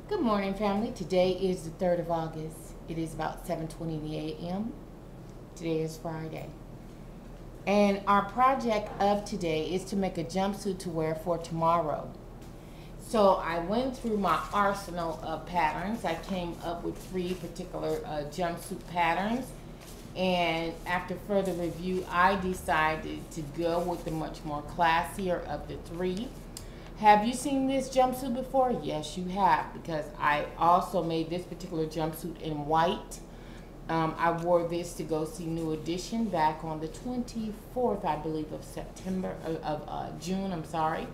Good morning, family. Today is the 3rd of August. It is about 7:20 a.m. Today is Friday. And our project of today is to make a jumpsuit to wear for tomorrow. So I went through my arsenal of patterns. I came up with 3 particular jumpsuit patterns. And after further review, I decided to go with the much more classier of the 3. Have you seen this jumpsuit before? Yes, you have, because I also made this particular jumpsuit in white. I wore this to go see New Edition back on the 24th, I believe, of June, I'm sorry.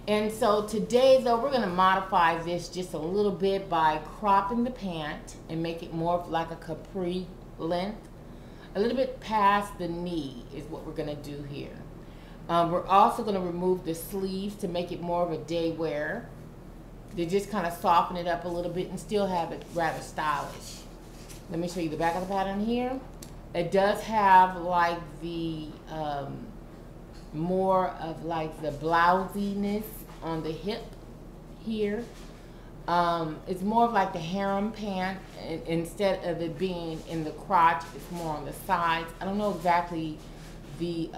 And so today, though, we're going to modify this just a little bit by cropping the pant and make it more of like a capri length. A little bit past the knee is what we're going to do here. We're also going to remove the sleeves to make it more of a day wear. They just kind of soften it up a little bit and still have it rather stylish. Let me show you the back of the pattern here. It does have like the more of like the blousiness on the hip here. It's more of like the harem pant. Instead of it being in the crotch, it's more on the sides. I don't know exactly the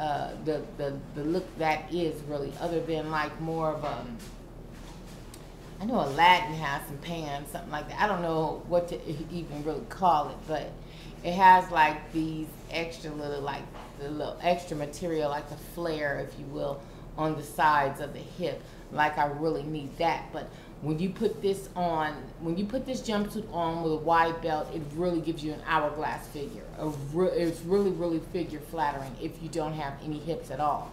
look that is really, other than like more of a, I know Aladdin has some pants, something like that. I don't know what to even really call it, but it has like these extra little, like the little extra material, like the flare, if you will, on the sides of the hip. Like I really need that. But when you put this on, when you put this jumpsuit on with a wide belt, it really gives you an hourglass figure. It's really figure flattering if you don't have any hips at all.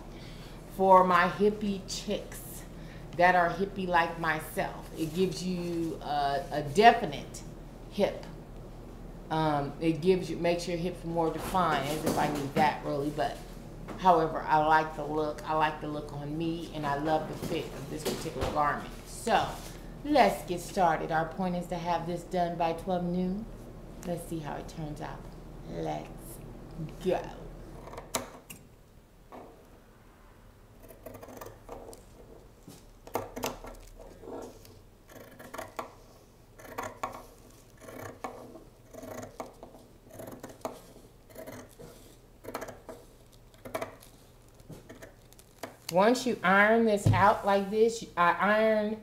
For my hippie chicks that are hippie like myself, it gives you a definite hip. It makes your hips more defined, as if I need that really, but however, I like the look. I like the look on me, and I love the fit of this particular garment. So let's get started. Our point is to have this done by 12 noon. Let's see how it turns out. Let's go. Once you iron this out like this, I iron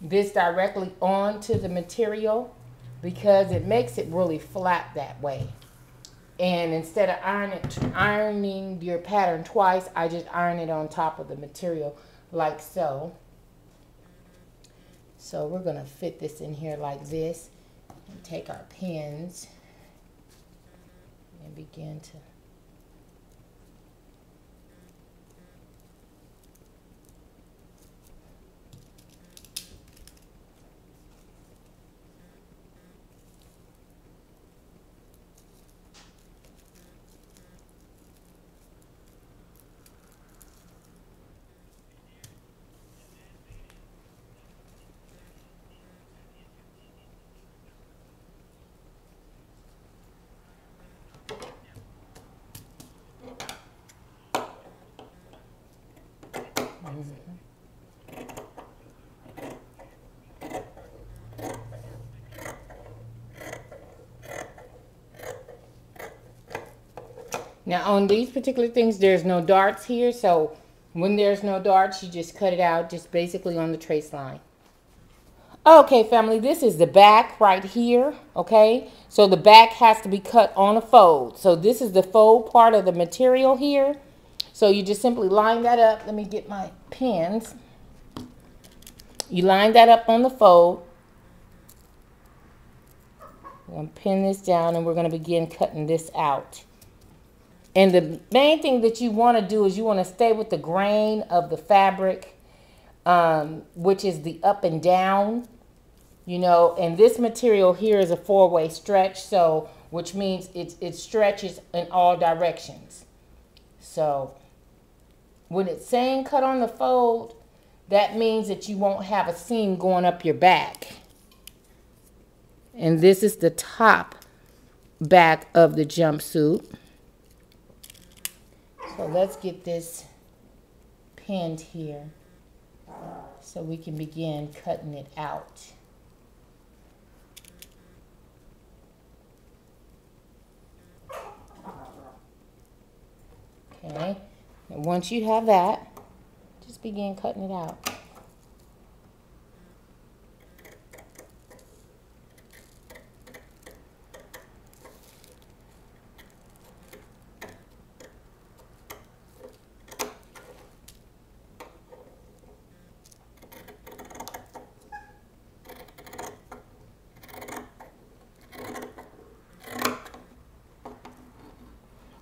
this directly onto the material because it makes it really flat that way. And instead of ironing your pattern twice, I just iron it on top of the material like so. So we're going to fit this in here like this and take our pins and begin to Now on these particular things, there's no darts here, so when there's no darts, you just cut it out just basically on the trace line. Okay, family, this is the back right here, okay? So the back has to be cut on a fold. So this is the fold part of the material here. So you just simply line that up. Let me get my pins. You line that up on the fold. I'm going to pin this down and we're going to begin cutting this out. And the main thing that you want to do is you want to stay with the grain of the fabric, which is the up and down, you know, and this material here is a 4-way stretch, so which means it stretches in all directions. So when it's saying cut on the fold, that means that you won't have a seam going up your back. And this is the top back of the jumpsuit. So let's get this pinned here. so we can begin cutting it out. Okay, and once you have that, just begin cutting it out.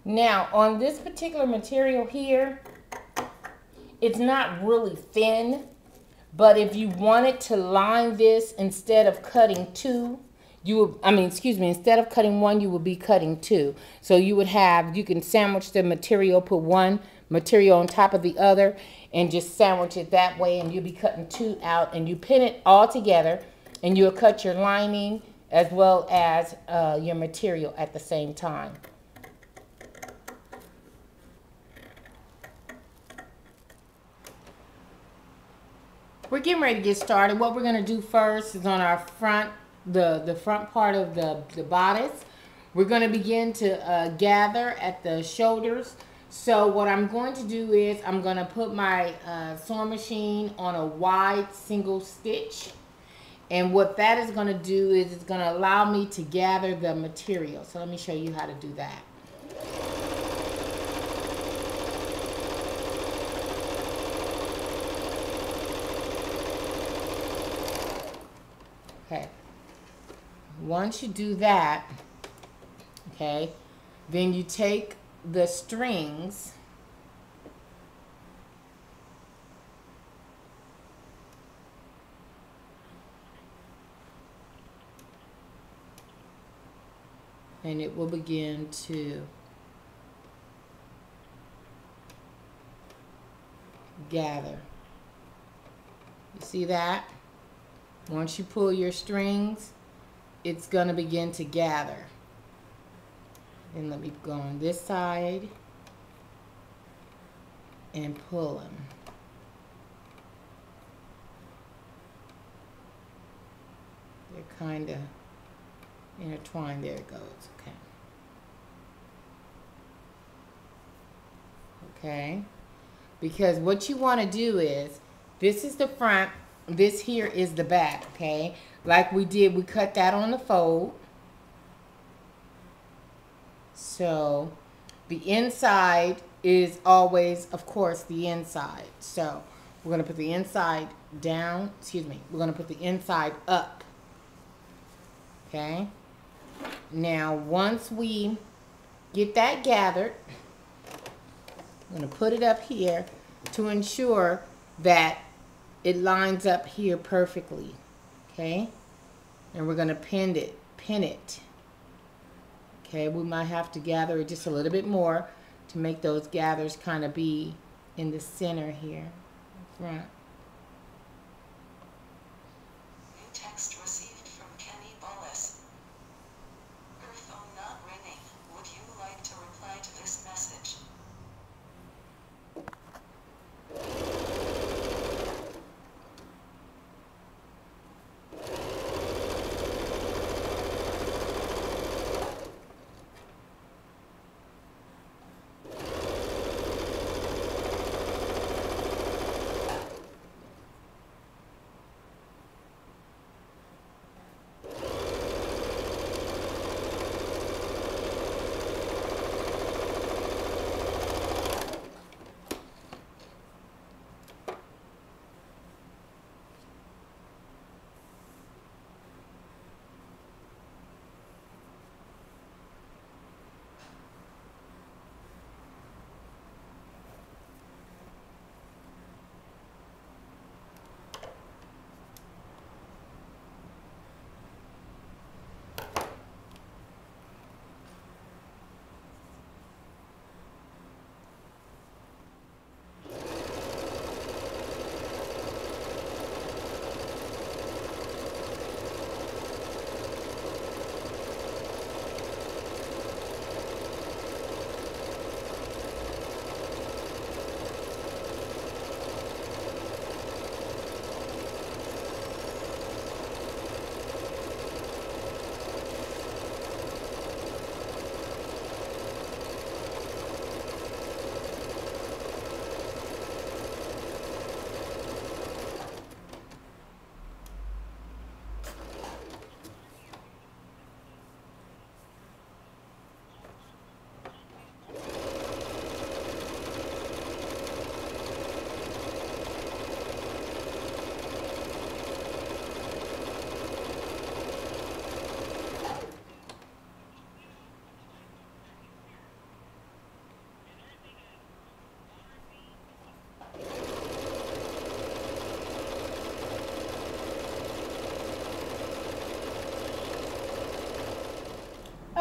Now, on this particular material here, it's not really thin, but if you wanted to line this instead of cutting two, instead of cutting one, you would be cutting two. So you would have, you can sandwich the material, put one material on top of the other, and just sandwich it that way, and you'll be cutting two out, and you pin it all together, and you'll cut your lining as well as your material at the same time. We're getting ready to get started. What we're going to do first is on our front, the front part of the bodice, we're going to begin to gather at the shoulders. So what I'm going to do is I'm going to put my sewing machine on a wide single stitch. And what that is going to do is it's going to allow me to gather the material. So let me show you how to do that. Okay, once you do that, okay, then you take the strings and it will begin to gather. You see that? Once you pull your strings, it's going to begin to gather. And let me go on this side and pull them. They're kind of intertwined. There it goes. Okay. Okay. Because what you want to do is, this is the front. This here is the back, okay? Like we did, we cut that on the fold. So the inside is always, of course, the inside. So we're going to put the inside down, we're going to put the inside up, okay? Now, once we get that gathered, I'm going to put it up here to ensure that it lines up here perfectly, okay? And we're going to pin it. Okay, we might have to gather it just a little bit more to make those gathers kind of be in the center here, front. New text received from Kenny Bodice. Her phone not ringing. Would you like to reply to this message?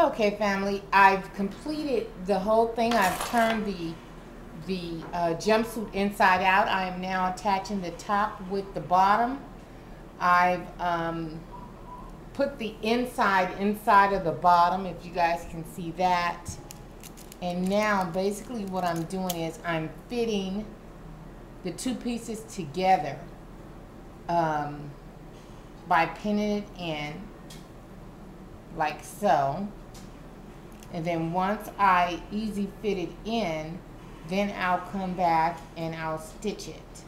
Okay, family, I've completed the whole thing. I've turned the jumpsuit inside out. I am now attaching the top with the bottom. I've put the inside of the bottom, if you guys can see that. And now basically what I'm doing is I'm fitting the two pieces together by pinning it in like so. And then once I easy fit it in, then I'll come back and I'll stitch it.